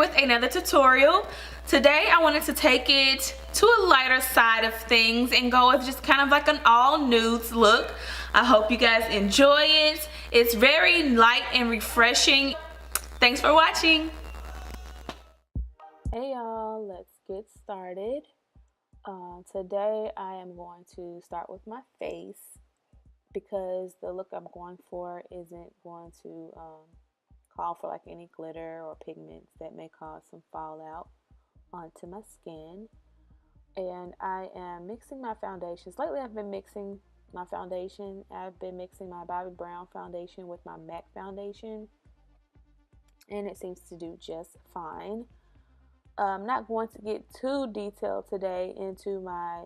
with another tutorial. Today I wanted to take it to a lighter side of things and go with just kind of like an all nudes look. I hope you guys enjoy it. It's very light and refreshing. Thanks for watching. Hey y'all, let's get started. Today I am going to start with my face because the look I'm going for isn't going to call for like any glitter or pigments that may cause some fallout onto my skin. And I am mixing my foundations. Lately I've been mixing my foundation. I've been mixing my Bobbi Brown foundation with my MAC foundation, and it seems to do just fine. I'm not going to get too detailed today into my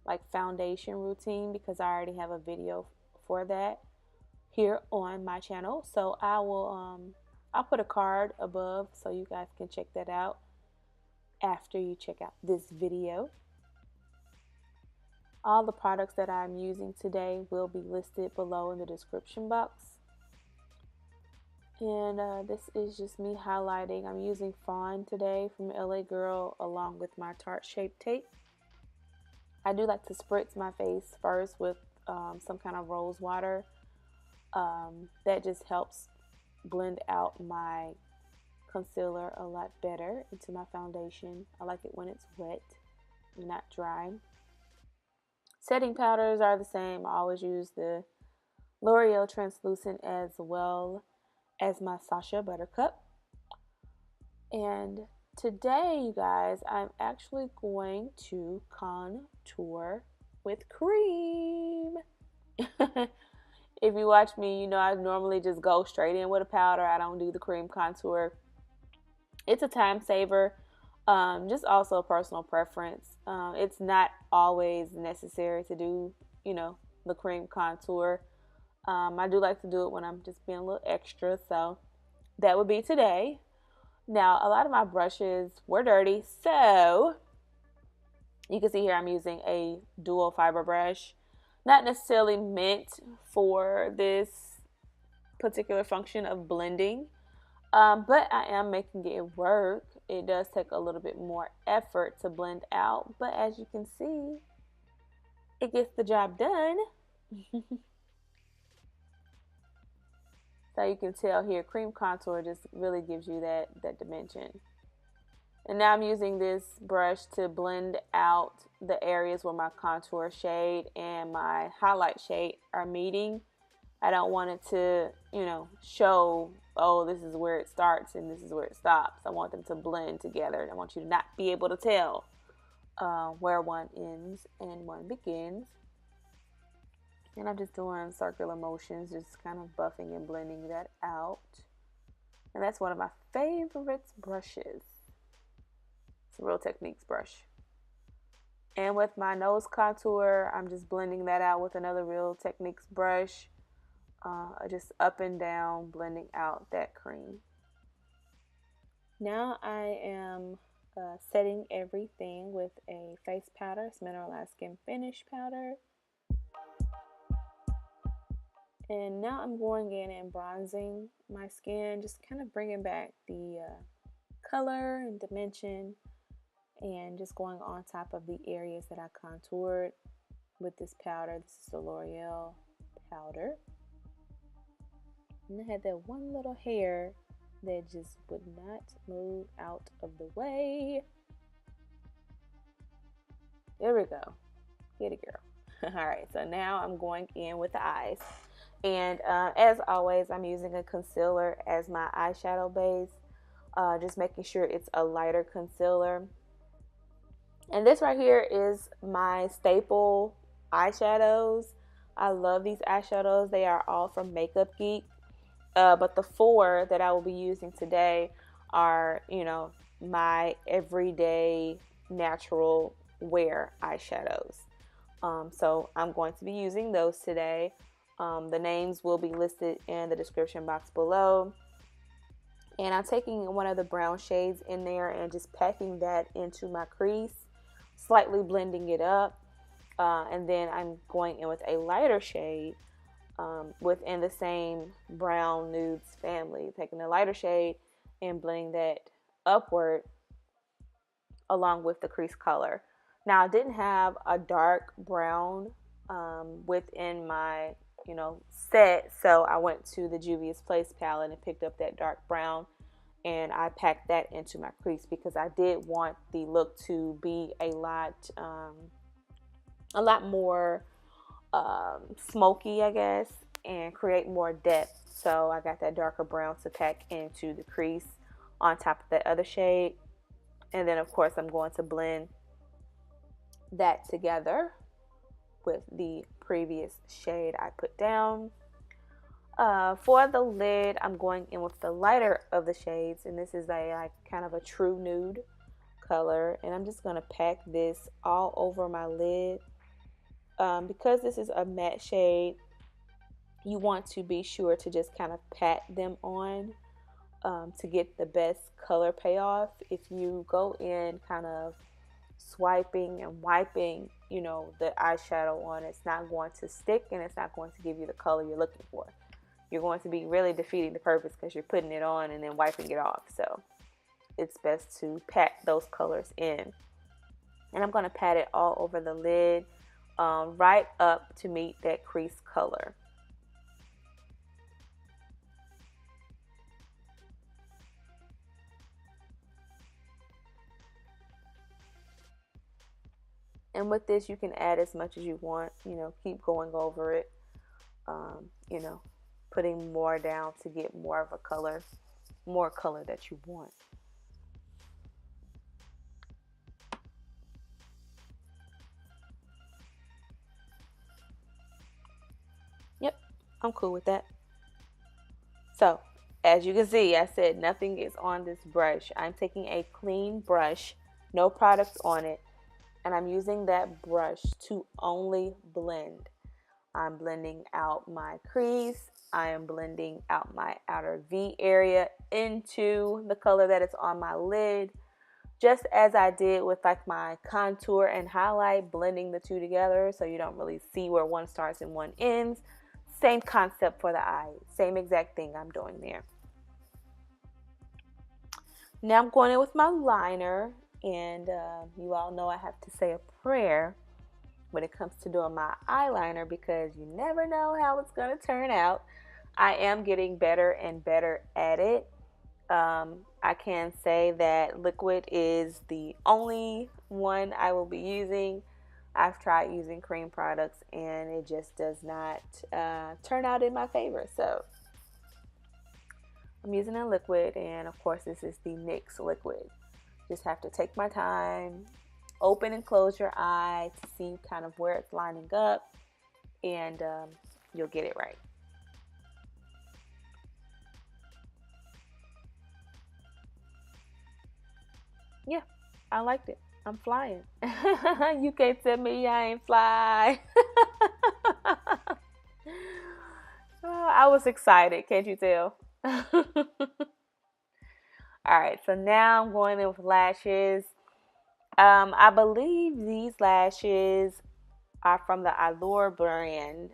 like foundation routine because I already have a video for that here on my channel. So I will I'll put a card above so you guys can check that out after you check out this video. All the products that I'm using today will be listed below in the description box. And this is just me highlighting. I'm using Fawn today from LA Girl along with my Tarte Shape Tape. I do like to spritz my face first with some kind of rose water. That just helps blend out my concealer a lot better into my foundation. I like it when it's wet and not dry. Setting powders are the same. I always use the L'Oreal Translucent as well as my Sacha Buttercup. And today, you guys, I'm actually going to contour with Creme. If you watch me, you know I normally just go straight in with a powder. I don't do the cream contour. It's a time saver, just also a personal preference. It's not always necessary to do, you know, the cream contour. I do like to do it when I'm just being a little extra, so that would be today. Now, a lot of my brushes were dirty, so you can see here I'm using a dual fiber brush. Not necessarily meant for this particular function of blending, but I am making it work. It does take a little bit more effort to blend out, but as you can see, it gets the job done. So you can tell here, cream contour just really gives you that dimension. And now I'm using this brush to blend out the areas where my contour shade and my highlight shade are meeting. I don't want it to, you know, show, oh, this is where it starts and this is where it stops. I want them to blend together. I want you to not be able to tell where one ends and one begins. And I'm just doing circular motions, just kind of buffing and blending that out. And that's one of my favorite brushes. It's a Real Techniques brush. And with my nose contour, I'm just blending that out with another Real Techniques brush. Just up and down, blending out that cream. Now I am setting everything with a face powder. It's Mineralized Skin Finish powder. And now I'm going in and bronzing my skin, just kind of bringing back the color and dimension, and just going on top of the areas that I contoured with this powder. This is the L'Oreal powder. And I had that one little hair that just would not move out of the way. There we go. Get it, girl. All right, so now I'm going in with the eyes. And as always, I'm using a concealer as my eyeshadow base. Just making sure it's a lighter concealer. And this right here is my staple eyeshadows. I love these eyeshadows. They are all from Makeup Geek. But the four that I will be using today are, you know, my everyday natural wear eyeshadows. So I'm going to be using those today. The names will be listed in the description box below. And I'm taking one of the brown shades in there and just packing that into my crease, slightly blending it up. And then I'm going in with a lighter shade within the same brown nudes family, taking a lighter shade and blending that upward along with the crease color. Now I didn't have a dark brown within my, set, so I went to the Juvias Place palette and picked up that dark brown, and I packed that into my crease because I did want the look to be a lot more smoky, I guess, and create more depth. So I got that darker brown to pack into the crease on top of that other shade. And then, of course, I'm going to blend that together with the previous shade I put down. For the lid, I'm going in with the lighter of the shades, and this is a kind of a true nude color, and I'm just going to pack this all over my lid. Because this is a matte shade, you want to be sure to just kind of pat them on to get the best color payoff. If you go in kind of swiping and wiping, the eyeshadow on, it's not going to stick and it's not going to give you the color you're looking for. You're going to be really defeating the purpose because you're putting it on and then wiping it off. So it's best to pat those colors in. And I'm going to pat it all over the lid, right up to meet that crease color. And with this, you can add as much as you want, keep going over it, putting more down to get more of a color, more color that you want. Yep, I'm cool with that. So, as you can see, I said nothing is on this brush. I'm taking a clean brush, no products on it, and I'm using that brush to only blend. I'm blending out my crease. I am blending out my outer V area into the color that is on my lid, just as I did with my contour and highlight, blending the two together so you don't really see where one starts and one ends. Same concept for the eye. Same exact thing I'm doing there. Now I'm going in with my liner, and you all know I have to say a prayer when it comes to doing my eyeliner because you never know how it's going to turn out. I am getting better and better at it. I can say that liquid is the only one I will be using. I've tried using Creme products and it just does not turn out in my favor. So I'm using a liquid, and of course this is the NYX liquid. Just have to take my time, open and close your eye to see kind of where it's lining up, and you'll get it right. Yeah, I liked it. I'm flying. You can't tell me I ain't fly. Oh, I was excited, can't you tell? Alright, so now I'm going in with lashes. I believe these lashes are from the Eylure brand.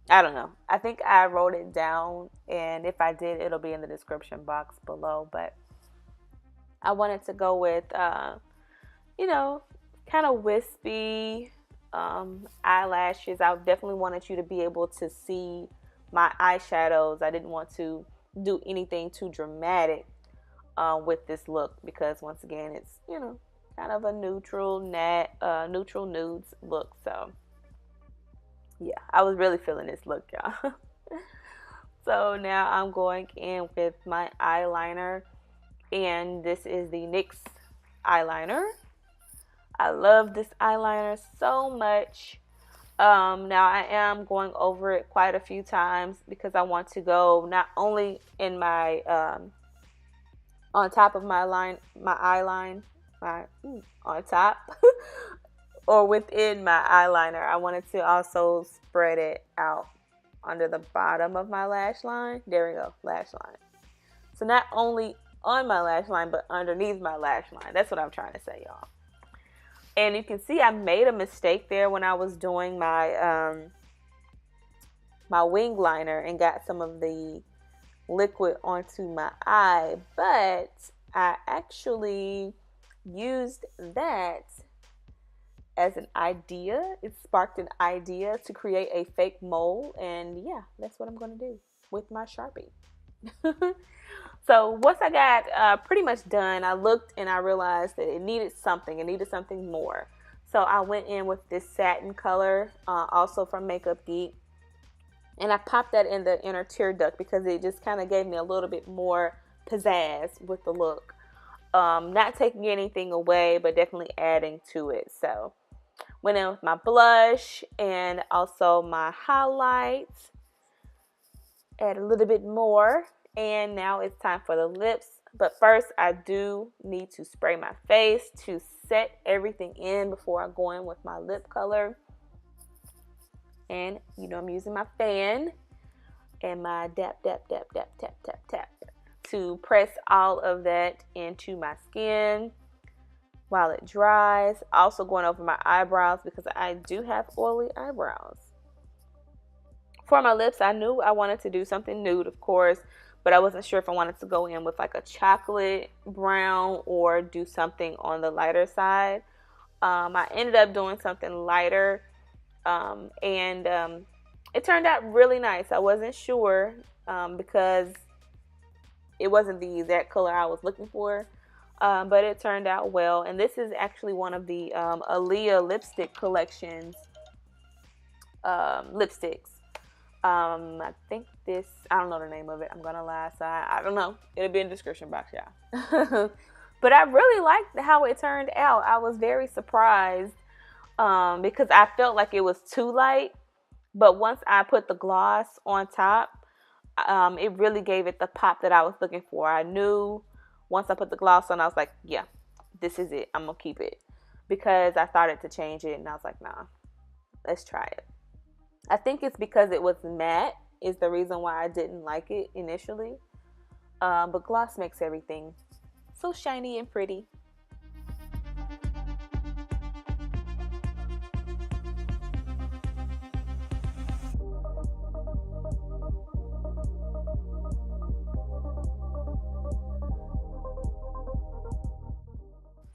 I don't know. I think I wrote it down, and if I did, it'll be in the description box below. But I wanted to go with, kind of wispy eyelashes. I definitely wanted you to be able to see my eyeshadows. I didn't want to do anything too dramatic with this look because, once again, it's, kind of a neutral nudes look. So yeah, I was really feeling this look, y'all. So now I'm going in with my eyeliner, and this is the NYX eyeliner. I love this eyeliner so much. Now I am going over it quite a few times because I want to go not only in my on top of my eyeline, on top or within my eyeliner. I wanted to also spread it out under the bottom of my lash line. There we go, lash line. So not only on my lash line, but underneath my lash line. That's what I'm trying to say, y'all. And you can see I made a mistake there when I was doing my my wing liner and got some of the liquid onto my eye, but I actually used that as an idea. It sparked an idea to create a fake mole, and yeah, that's what I'm going to do with my Sharpie. So once I got pretty much done, I looked and I realized that it needed something more. So I went in with this satin color, also from Makeup Geek, and I popped that in the inner tear duct because it just kind of gave me a little bit more pizzazz with the look. Not taking anything away, but definitely adding to it. So went in with my blush and also my highlights. Add a little bit more. And now it's time for the lips. But first, I do need to spray my face to set everything in before I go in with my lip color. And you know I'm using my fan and my dap to press all of that into my skin while it dries. Also going over my eyebrows because I do have oily eyebrows. For my lips, I knew I wanted to do something nude, of course, but I wasn't sure if I wanted to go in with like a chocolate brown or do something on the lighter side. I ended up doing something lighter, and it turned out really nice. I wasn't sure because it wasn't the exact color I was looking for, but it turned out well. And this is actually one of the Aaliyah lipstick collections lipsticks. I think this, I don't know the name of it, I'm gonna lie, so I don't know. It'll be in the description box, y'all. But I really liked how it turned out. I was very surprised because I felt like it was too light, but once I put the gloss on top, it really gave it the pop that I was looking for. I knew once I put the gloss on, I was like, yeah, this is it. I'm gonna keep it, because I started to change it and I was like, nah, let's try it. I think it's because it was matte is the reason why I didn't like it initially. But gloss makes everything so shiny and pretty.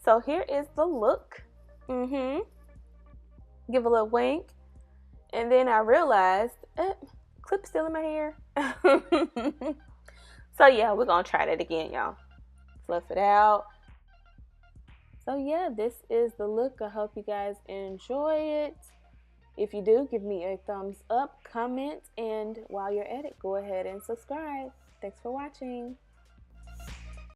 So here is the look. Give a little wink. And then I realized, clip still in my hair. So yeah, we're gonna try that again, y'all. Fluff it out. So yeah, this is the look. I hope you guys enjoy it. If you do, give me a thumbs up, comment, and while you're at it, go ahead and subscribe. Thanks for watching.